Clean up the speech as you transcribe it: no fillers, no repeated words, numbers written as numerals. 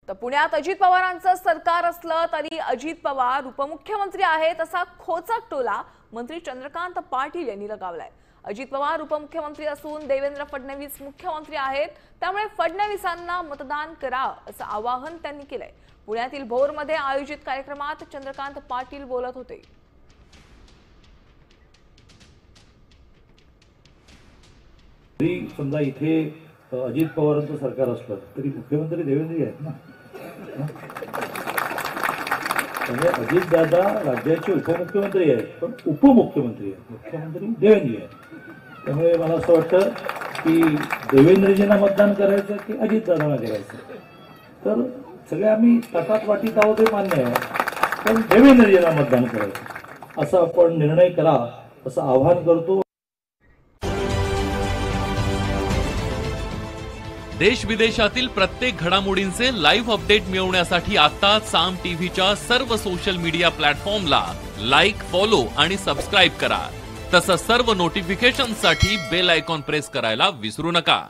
तर पुण्यात अजित पवारांचं सरकार असलं तरी अजित पवार उपमुख्यमंत्री आहेत असा खोचक टोला मंत्री चंद्रकांत पाटील यांनी लगावलाय। अजित पवार उपमुख्यमंत्री असून देवेंद्र फडणवीस मुख्यमंत्री आहेत, त्यामुळे फडणवीसांना मतदान करा असं आवाहन त्यांनी केलंय। पुण्यातील भोरमध्ये आयोजित कार्यक्रमात चंद्रकांत पाटील बोलत होते। समजा इथे अजित पवारांचं सरकार असलं तरी मुख्यमंत्री देवेंद्र आहेत ना। म्हणजे अजित दादा राज्याचे उपमुख्यमंत्री आहेत, पण उपमुख्यमंत्री आहेत, मुख्यमंत्री देवेंद्र आहेत। त्यामुळे मला असं वाटतं की देवेंद्रजींना मतदान करायचं की अजित दादांना करायचं, तर सगळे आम्ही ताटात वाटीत आहोत हे मान्य आहे, पण देवेंद्रजींना मतदान करायचं असं आपण निर्णय करा असं आवाहन करतो। देश विदेशातील प्रत्येक घडामोडींचे लाईव्ह अपडेट मिळवण्यासाठी आता साम टीव्हीच्या सर्व सोशल मीडिया प्लॅटफॉर्मला लाईक, फॉलो आणि सबस्क्राईब करा। तसंच सर्व नोटिफिकेशनसाठी बेल आयकॉन प्रेस करायला विसरू नका।